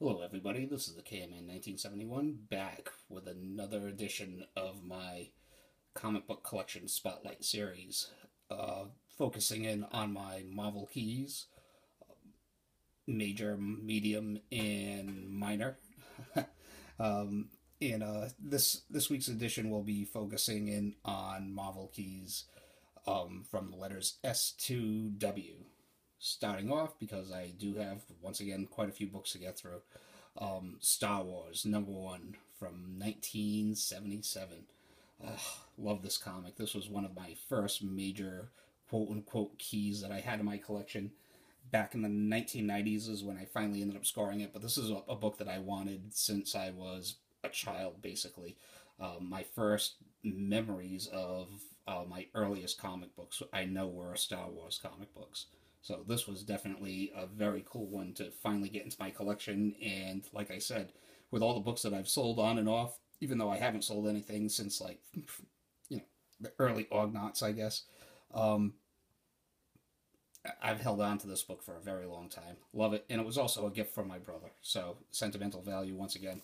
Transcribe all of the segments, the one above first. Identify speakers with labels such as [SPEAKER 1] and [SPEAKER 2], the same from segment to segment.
[SPEAKER 1] Hello, everybody. This is the KMN 1971 back with another edition of my comic book collection spotlight series, focusing in on my Marvel keys, major, medium, and minor. This week's edition will be focusing in on Marvel keys from the letters S to W. Starting off, because I do have, once again, quite a few books to get through. Star Wars #1 from 1977. Love this comic. This was one of my first major quote unquote keys that I had in my collection. Back in the 1990s is when I finally ended up scoring it, but this is a book that I wanted since I was a child, basically. My first memories of my earliest comic books I know were Star Wars comic books. So this was definitely a very cool one to finally get into my collection. And like I said, with all the books that I've sold on and off, even though I haven't sold anything since like, the early Ognaughts, I guess, um, I've held on to this book for a very long time. Love it. And it was also a gift from my brother. So sentimental value once again.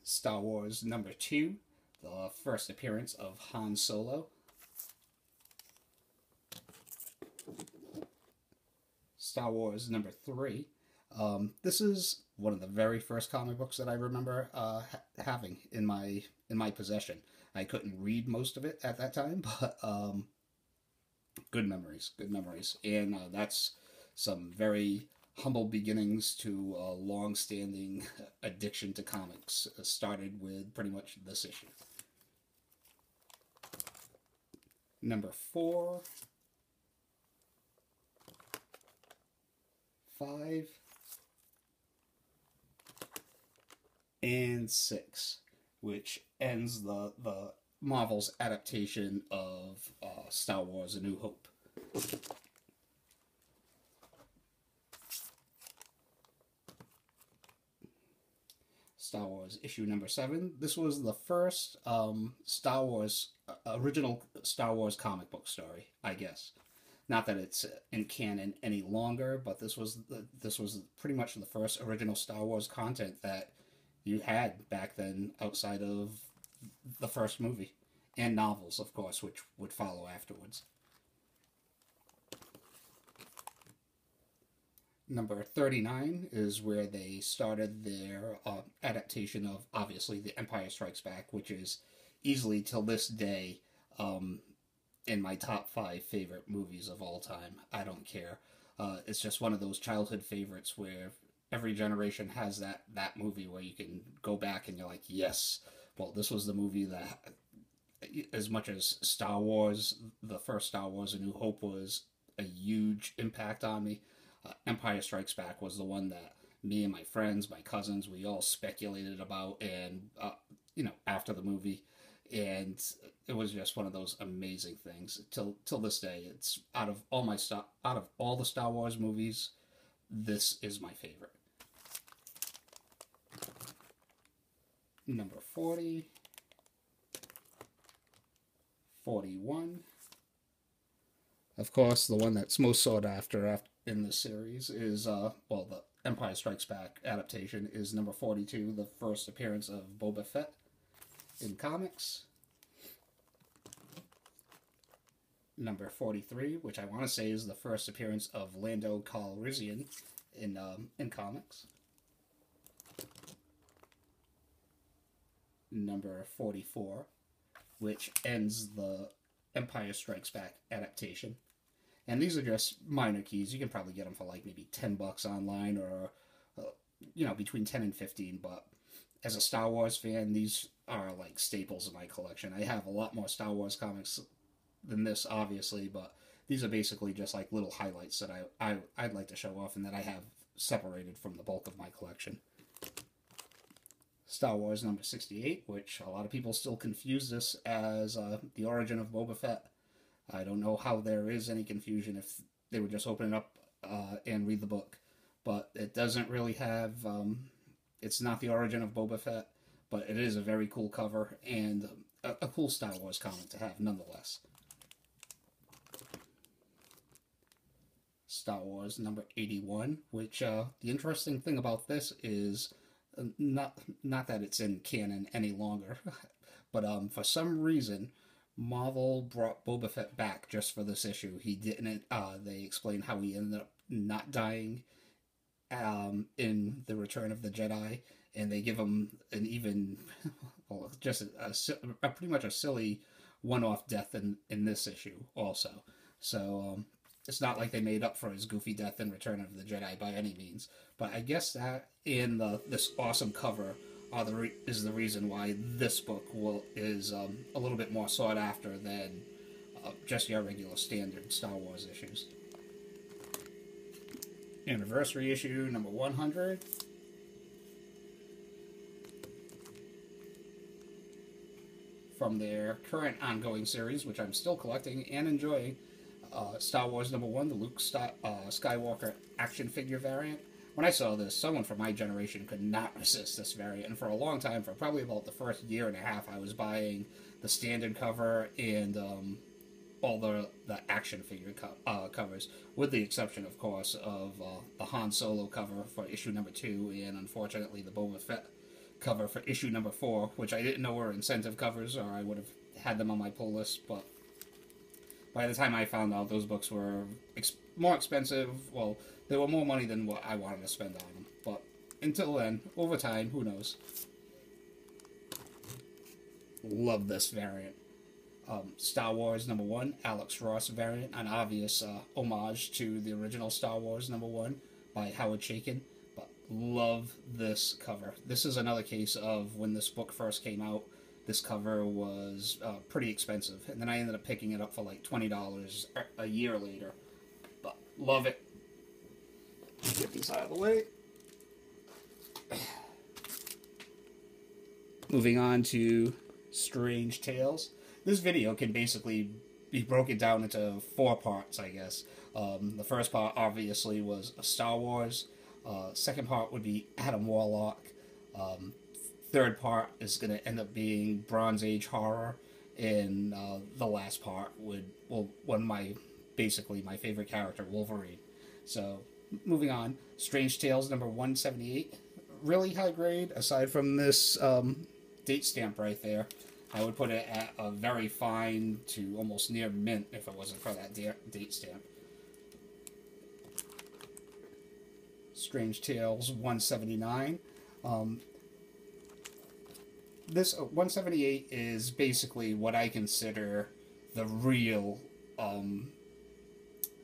[SPEAKER 1] Star Wars #2, the first appearance of Han Solo. Star Wars #3. This is one of the very first comic books that I remember having in my possession. I couldn't read most of it at that time, but good memories, and that's some very humble beginnings to a long-standing addiction to comics. Started with pretty much this issue. #4, 5, and 6, which ends the Marvel's adaptation of Star Wars: A New Hope. Star Wars issue #7. This was the first Star Wars original Star Wars comic book story, I guess. Not that it's in canon any longer, but this was pretty much the first original Star Wars content that you had back then, outside of the first movie and novels, of course, which would follow afterwards. #39 is where they started their adaptation of, obviously, The Empire Strikes Back, which is easily till this day in my top 5 favorite movies of all time. I don't care. It's just one of those childhood favorites where every generation has that movie where you can go back and you're like, yes, well, this was the movie that, as much as Star Wars, the first Star Wars: A New Hope was a huge impact on me, Empire Strikes Back was the one that me and my friends, my cousins, we all speculated about, and after the movie, and it was just one of those amazing things. Till this day, it's out of all the Star Wars movies, this is my favorite. #40, 41. Of course, the one that's most sought after in this series is, the Empire Strikes Back adaptation is #42, the first appearance of Boba Fett in comics. #43, which I want to say is the first appearance of Lando Calrissian in comics. #44, which ends the Empire Strikes Back adaptation. And these are just minor keys. You can probably get them for like maybe $10 online, or between 10 and 15. But as a Star Wars fan, these are like staples in my collection. I have a lot more Star Wars comics than this, obviously, but these are basically just like little highlights that I'd like to show off and that I have separated from the bulk of my collection. Star Wars #68, which a lot of people still confuse this as the origin of Boba Fett. I don't know how there is any confusion if they would just open it up and read the book. But it doesn't really have, it's not the origin of Boba Fett, but it is a very cool cover and a cool Star Wars comic to have nonetheless. Star Wars number 81, which the interesting thing about this is not that it's in canon any longer, but for some reason Marvel brought Boba Fett back just for this issue. He didn't. They explained how he ended up not dying in the Return of the Jedi, and they give him an even, well, just a pretty much a silly one-off death in this issue also. So it's not like they made up for his goofy death in Return of the Jedi by any means. But I guess that in this awesome cover is the reason why this book is a little bit more sought after than just your regular standard Star Wars issues. Anniversary issue number 100. From their current ongoing series, which I'm still collecting and enjoying, Star Wars number 1, the Luke Skywalker action figure variant. When I saw this, someone from my generation could not resist this variant, and for a long time, for probably about the first year and a half, I was buying the standard cover and all the action figure covers, with the exception, of course, of the Han Solo cover for issue number 2, and unfortunately the Boba Fett cover for issue number 4, which I didn't know were incentive covers, or I would have had them on my pull list, but by the time I found out, those books were more expensive. Well, they were more money than what I wanted to spend on them, but until then, over time, who knows. Love this variant. Star Wars number 1, Alex Ross variant, an obvious homage to the original Star Wars number 1 by Howard Chaykin, but love this cover. This is another case of when this book first came out, this cover was pretty expensive, and then I ended up picking it up for like $20 a year later, but love it. Get these out of the way. Moving on to Strange Tales. This video can basically be broken down into 4 parts, I guess. The first part, obviously, was Star Wars. Second part would be Adam Warlock. Third part is going to end up being Bronze Age horror. And the last part basically my favorite character, Wolverine. So, moving on. Strange Tales number 178. Really high grade, aside from this date stamp right there. I would put it at a very fine to almost near mint if it wasn't for that date stamp. Strange Tales 179. This 178 is basically what I consider the real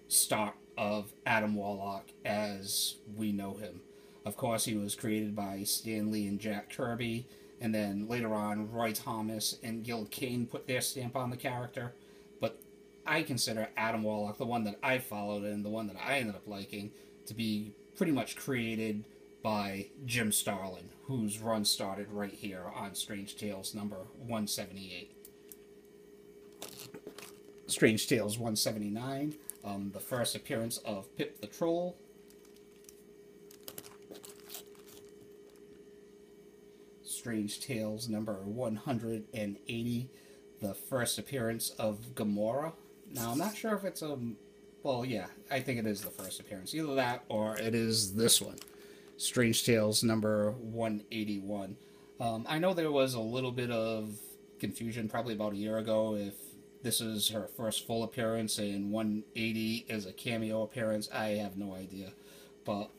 [SPEAKER 1] start of Adam Warlock as we know him. Of course, he was created by Stan Lee and Jack Kirby, and then later on, Roy Thomas and Gil Kane put their stamp on the character. But I consider Adam Warlock, the one that I followed and the one that I ended up liking, to be pretty much created by Jim Starlin, whose run started right here on Strange Tales number 178. Strange Tales 179, the first appearance of Pip the Troll. Strange Tales number 180, the first appearance of Gamora. Now, I'm not sure if it's well, yeah, I think it is the first appearance. Either that or it is this one. Strange Tales number 181. I know there was a little bit of confusion probably about a year ago if this is her first full appearance and 180 is a cameo appearance. I have no idea. But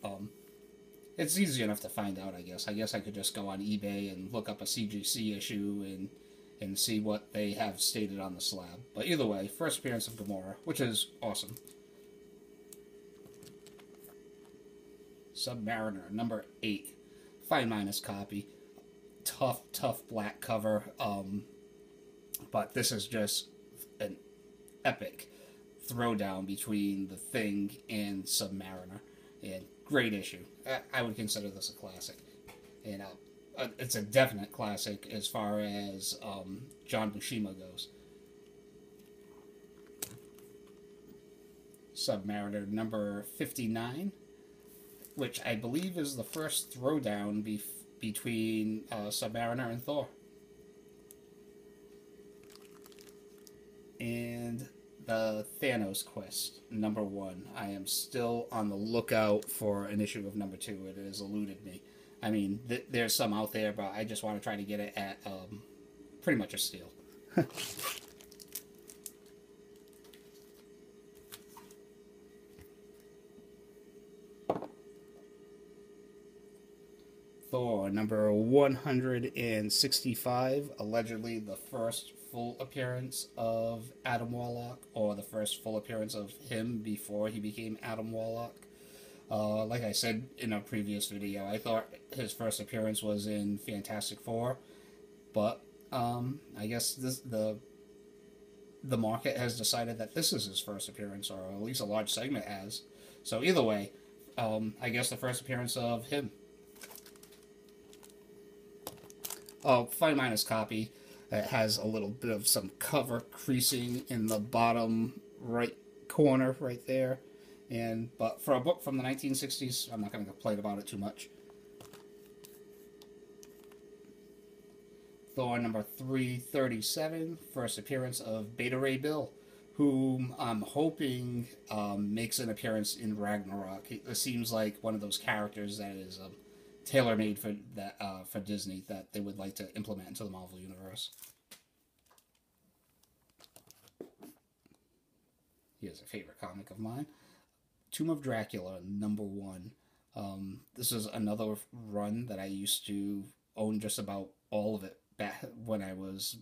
[SPEAKER 1] it's easy enough to find out, I guess. I guess I could just go on eBay and look up a CGC issue and see what they have stated on the slab. But either way, first appearance of Gamora, which is awesome. Submariner, number 8. Fine minus copy. Tough black cover. But this is just an epic throwdown between the Thing and Submariner. And great issue. I would consider this a classic. And it's a definite classic as far as John Buscema goes. Submariner number 59, which I believe is the first throwdown between Submariner and Thor. And the Thanos Quest, #1. I am still on the lookout for an issue of #2. It has eluded me. I mean, there's some out there, but I just want to try to get it at pretty much a steal. Thor, number 165, allegedly the first full appearance of Adam Warlock, or the first full appearance of him before he became Adam Warlock. Like I said in a previous video, I thought his first appearance was in Fantastic Four, but I guess the market has decided that this is his first appearance, or at least a large segment has. So either way, I guess the first appearance of him. Fine minus copy. It has a little bit of some cover creasing in the bottom right corner right there. But for a book from the 1960s, I'm not going to complain about it too much. Thor number 337, first appearance of Beta Ray Bill, whom I'm hoping makes an appearance in Ragnarok. It seems like one of those characters that is tailor-made for Disney that they would like to implement into the Marvel Universe. Here's a favorite comic of mine. Tomb of Dracula, #1. This is another run that I used to own just about all of it back when I was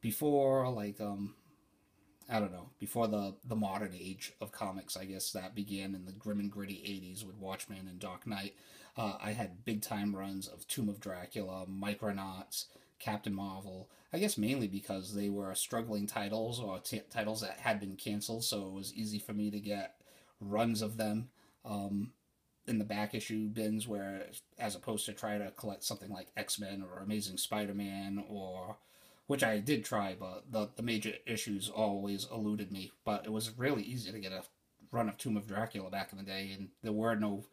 [SPEAKER 1] before, like, I don't know, before the modern age of comics, I guess, that began in the grim and gritty 80s with Watchmen and Dark Knight. I had big-time runs of Tomb of Dracula, Micronauts, Captain Marvel, I guess mainly because they were struggling titles, or titles that had been canceled, so it was easy for me to get runs of them in the back issue bins, where, as opposed to try to collect something like X-Men or Amazing Spider-Man, or which I did try, but the major issues always eluded me. But it was really easy to get a run of Tomb of Dracula back in the day, and there were no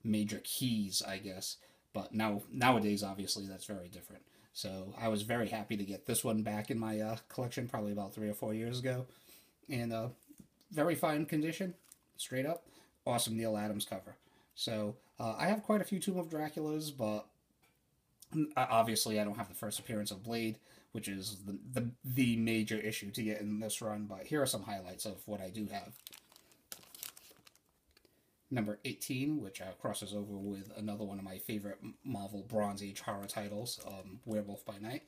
[SPEAKER 1] major keys, I guess. But nowadays, obviously, that's very different. So I was very happy to get this one back in my collection, probably about 3 or 4 years ago. And very fine condition, straight up. Awesome Neil Adams cover. So I have quite a few Tomb of Draculas, but obviously I don't have the first appearance of Blade, which is the major issue to get in this run. But here are some highlights of what I do have. Number 18, which crosses over with another one of my favorite Marvel Bronze Age horror titles, Werewolf by Night.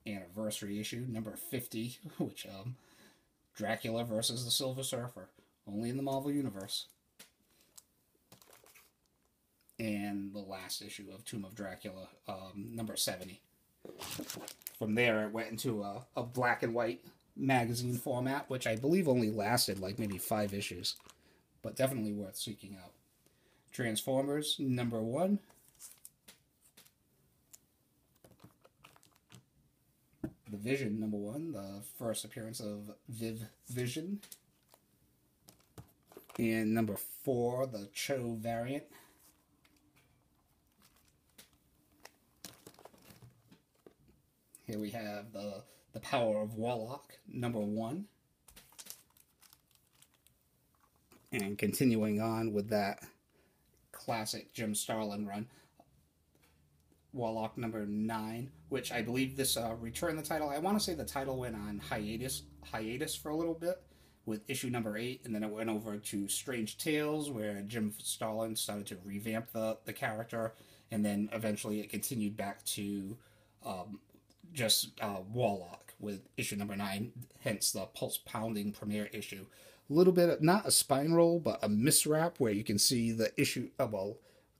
[SPEAKER 1] Anniversary issue, number 50, which Dracula versus the Silver Surfer, only in the Marvel Universe. And the last issue of Tomb of Dracula, number 70. From there, it went into a black and white magazine format, which I believe only lasted like maybe 5 issues, but definitely worth seeking out. Transformers, number 1. The Vision, number 1, the first appearance of Vision. And number 4, the Cho variant. Here we have the Power of Warlock, number 1. And continuing on with that classic Jim Starlin run, Warlock number 9, which I believe this returned the title. I want to say the title went on hiatus for a little bit with issue number 8, and then it went over to Strange Tales, where Jim Starlin started to revamp the character, and then eventually it continued back to just Warlock with issue number 9, hence the pulse pounding premiere issue. A little bit of, not a spine roll, but a miswrap where you can see the issue,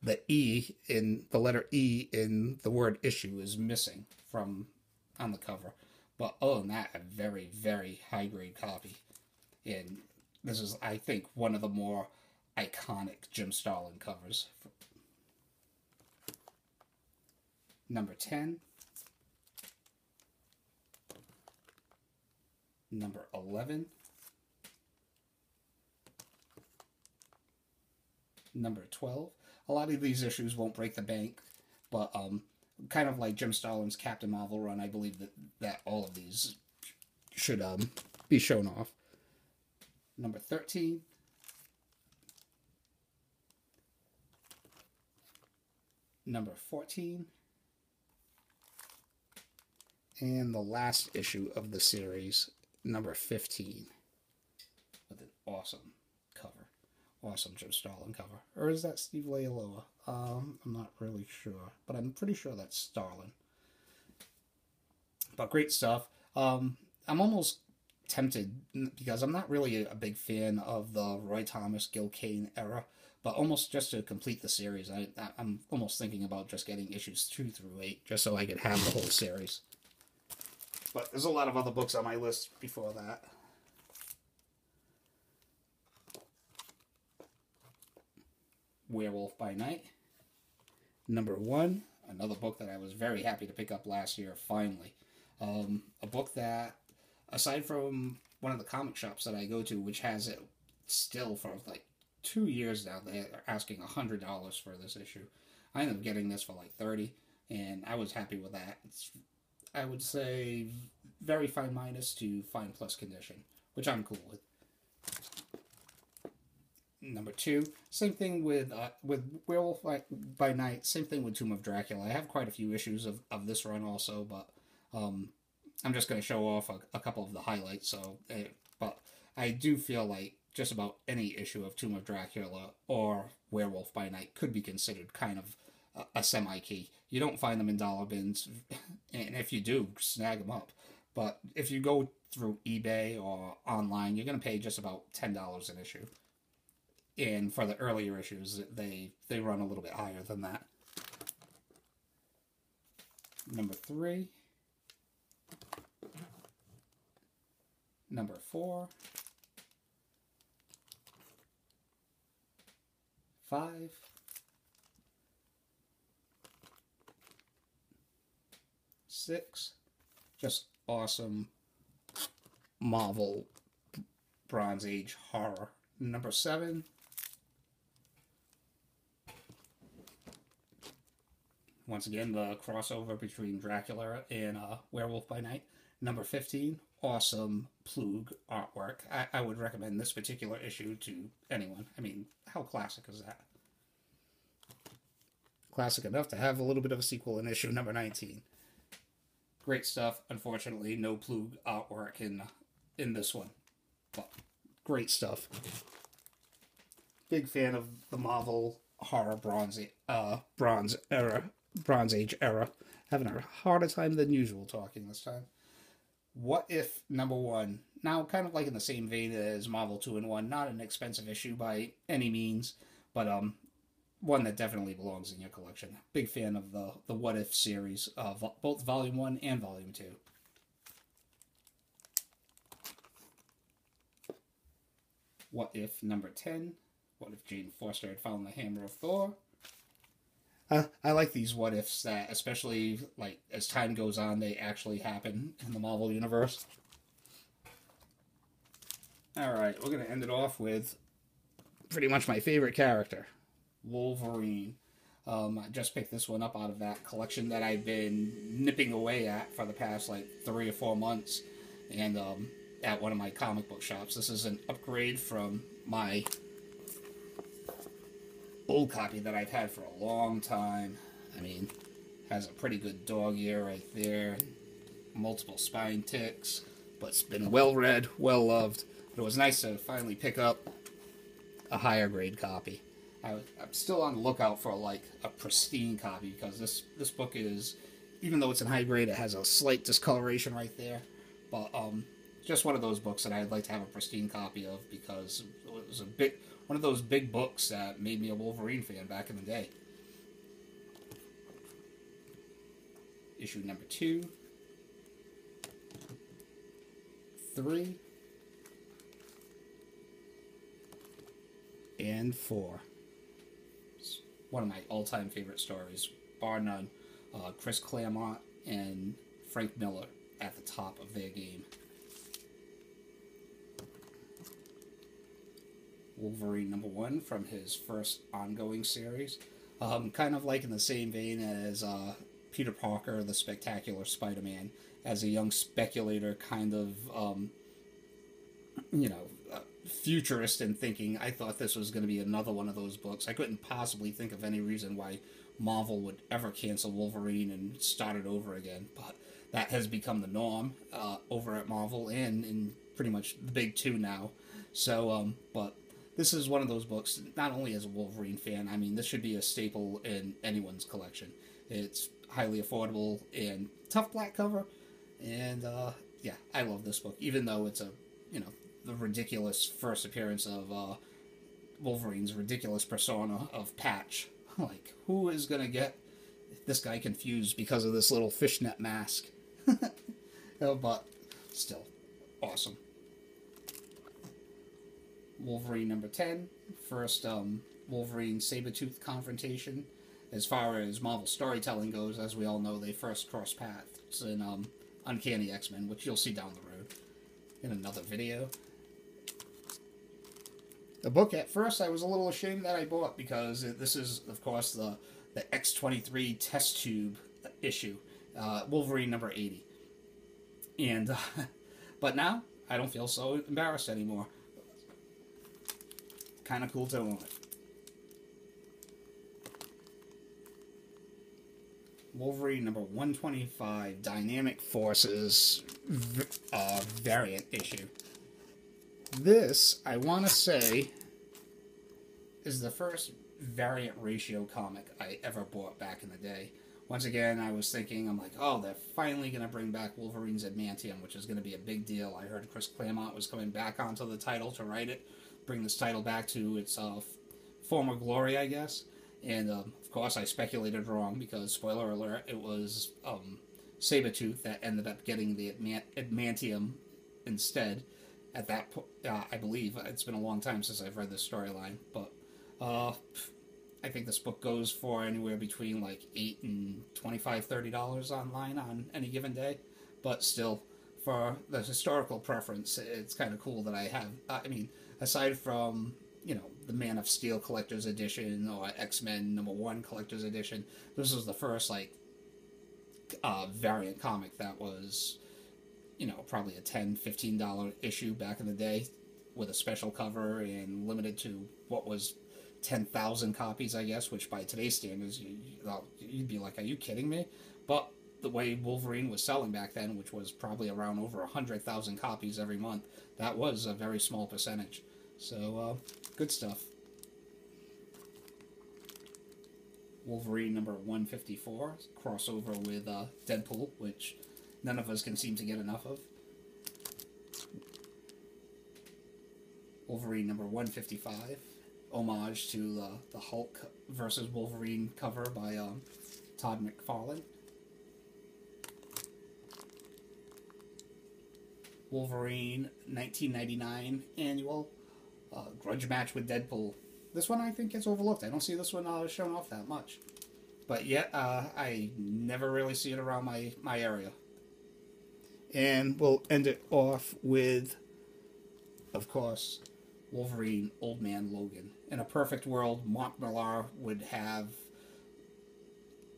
[SPEAKER 1] the E in the letter E in the word issue is missing from on the cover. But other than that, a very, very high grade copy. And this is, I think, one of the more iconic Jim Starlin covers. Number 10. Number 11. Number 12. A lot of these issues won't break the bank, but kind of like Jim Starlin's Captain Marvel run, I believe that all of these should be shown off. Number 13. Number 14. And the last issue of the series, number 15. With an awesome cover. Awesome Joe Starlin cover. Or is that Steve Leialoha? I'm not really sure. But I'm pretty sure that's Starlin. But great stuff. I'm almost tempted, because I'm not really a big fan of the Roy Thomas, Gil Kane era, but almost just to complete the series, I'm almost thinking about just getting issues 2 through 8, just so I could have the whole series. But there's a lot of other books on my list before that. Werewolf by Night. Number 1, another book that I was very happy to pick up last year, finally. A book that, aside from one of the comic shops that I go to, which has it still for like 2 years now, they're asking $100 for this issue. I ended up getting this for like $30, and I was happy with that. It's, I would say, very fine minus to fine plus condition, which I'm cool with. Number 2, same thing with Werewolf by Night, same thing with Tomb of Dracula. I have quite a few issues of this run also, but I'm just going to show off a couple of the highlights. But I do feel like just about any issue of Tomb of Dracula or Werewolf by Night could be considered kind of a semi-key. You don't find them in dollar bins, and if you do, snag them up. But if you go through eBay or online, you're going to pay just about $10 an issue. And for the earlier issues, they run a little bit higher than that. Number 3. Number 4. 5. 6. Just awesome Marvel Bronze Age horror. Number 7. Once again, the crossover between Dracula and Werewolf by Night. Number 15, awesome Plug artwork. I would recommend this particular issue to anyone. I mean, how classic is that? Classic enough to have a little bit of a sequel in issue number 19. Great stuff. Unfortunately, no Plug artwork in this one. But great stuff. Big fan of the Marvel horror Bronze Age era. Having a harder time than usual talking this time. What If number 1? Now, kind of like in the same vein as Marvel 2-in-1, not an expensive issue by any means, but one that definitely belongs in your collection. Big fan of the What If series, of both Volume 1 and Volume 2. What If number 10? What if Jane Foster had found the Hammer of Thor? I like these what ifs that, especially like as time goes on, they actually happen in the Marvel Universe. Alright, we're going to end it off with pretty much my favorite character, Wolverine. I just picked this one up out of that collection that I've been nipping away at for the past like 3 or 4 months, and at one of my comic book shops. This is an upgrade from my old copy that I've had for a long time. I mean, has a pretty good dog ear right there, multiple spine ticks, but it's been well read, well loved. But it was nice to finally pick up a higher grade copy. I'm still on the lookout for like a pristine copy, because this book is, even though it's in high grade, it has a slight discoloration right there. But just one of those books that I'd like to have a pristine copy of, because it was one of those big books that made me a Wolverine fan back in the day. Issue number 2, 3, and 4. It's one of my all-time favorite stories, bar none. Chris Claremont and Frank Miller at the top of their game. Wolverine number 1 from his first ongoing series. Kind of like in the same vein as Peter Parker, the Spectacular Spider-Man, as a young speculator, kind of, you know, futurist in thinking. I thought this was going to be another one of those books. I couldn't possibly think of any reason why Marvel would ever cancel Wolverine and start it over again, but that has become the norm over at Marvel and in pretty much the big two now. So, but this is one of those books, not only as a Wolverine fan, I mean, this should be a staple in anyone's collection. It's highly affordable and tough black cover, and yeah, I love this book, even though it's a, you know, the ridiculous first appearance of Wolverine's ridiculous persona of Patch. Like, who is going to get this guy confused because of this little fishnet mask? But still, awesome. Wolverine number 10, first Wolverine Sabretooth confrontation. As far as Marvel storytelling goes, as we all know, they first crossed paths in Uncanny X-Men, which you'll see down the road in another video. The book, at first, I was a little ashamed that I bought, because this is, of course, the X-23 test tube issue, Wolverine number 80. And, but now, I don't feel so embarrassed anymore. Kind of cool to own it. Wolverine number 125, Dynamic Forces variant issue. This, I want to say, is the first variant ratio comic I ever bought back in the day. Once again, I was thinking, I'm like, oh, they're finally going to bring back Wolverine's Adamantium, which is going to be a big deal. I heard Chris Claremont was coming back onto the title to write it, bring this title back to its former glory, I guess. And, of course, I speculated wrong, because, spoiler alert, it was Sabretooth that ended up getting the Adamantium instead. At that point, I believe. It's been a long time since I've read this storyline, but I think this book goes for anywhere between like $8 and $25, $30 online on any given day. But still, for the historical preference, it's kind of cool that I have. I mean, aside from, you know, the Man of Steel Collector's Edition or X-Men #1 Collector's Edition, this was the first like variant comic that was, you know, probably a $10, $15 issue back in the day with a special cover and limited to what was 10,000 copies, I guess, which by today's standards, you'd be like, are you kidding me? But the way Wolverine was selling back then, which was probably around over 100,000 copies every month, that was a very small percentage. So, good stuff. Wolverine number 154, crossover with Deadpool, which none of us can seem to get enough of. Wolverine number 155, homage to the Hulk versus Wolverine cover by Todd McFarlane. Wolverine 1999 annual, grudge match with Deadpool. This one I think gets overlooked. I don't see this one shown off that much. But yet, I never really see it around my area. And we'll end it off with, of course, Wolverine Old Man Logan. In a perfect world, Mark Millar would have,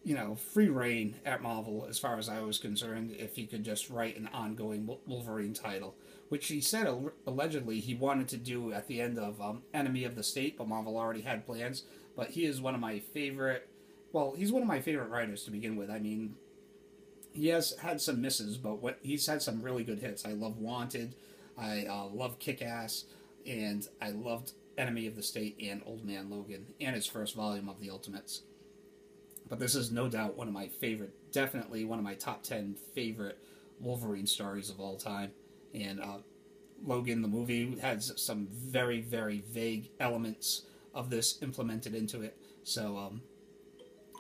[SPEAKER 1] you know, free reign at Marvel as far as I was concerned if he could just write an ongoing Wolverine title, which he said allegedly he wanted to do at the end of Enemy of the State, but Marvel already had plans. But he is one of my favorite, well, he's one of my favorite writers to begin with. I mean, he has had some misses, but he's had some really good hits. I love Wanted, I love Kick-Ass, and I loved Enemy of the State and Old Man Logan, and his first volume of the Ultimates. But this is no doubt one of my favorite, definitely one of my top 10 favorite Wolverine stories of all time. And Logan, the movie, has some very, very vague elements of this implemented into it. So,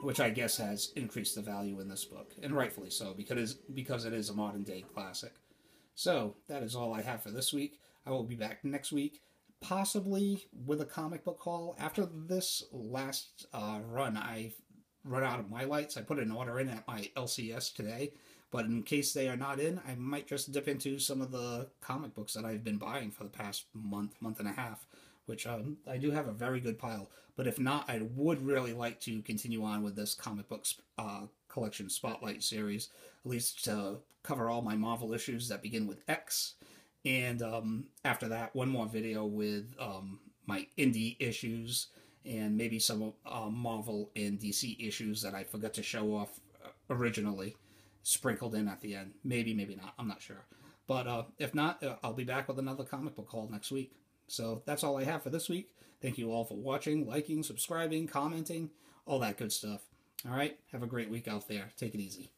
[SPEAKER 1] which I guess has increased the value in this book, and rightfully so, because it is a modern day classic. So, that is all I have for this week. I will be back next week, possibly with a comic book haul. After this last run, I've run out of my lights. I put an order in at my LCS today, but in case they are not in, I might just dip into some of the comic books that I've been buying for the past month and a half, which I do have a very good pile. But if not, I would really like to continue on with this comic books Collection Spotlight series, at least to cover all my Marvel issues that begin with X. And after that, one more video with my indie issues and maybe some Marvel and DC issues that I forgot to show off originally, sprinkled in at the end. Maybe, maybe not. I'm not sure. But if not, I'll be back with another comic book haul next week. So that's all I have for this week. Thank you all for watching, liking, subscribing, commenting, all that good stuff. All right? Have a great week out there. Take it easy.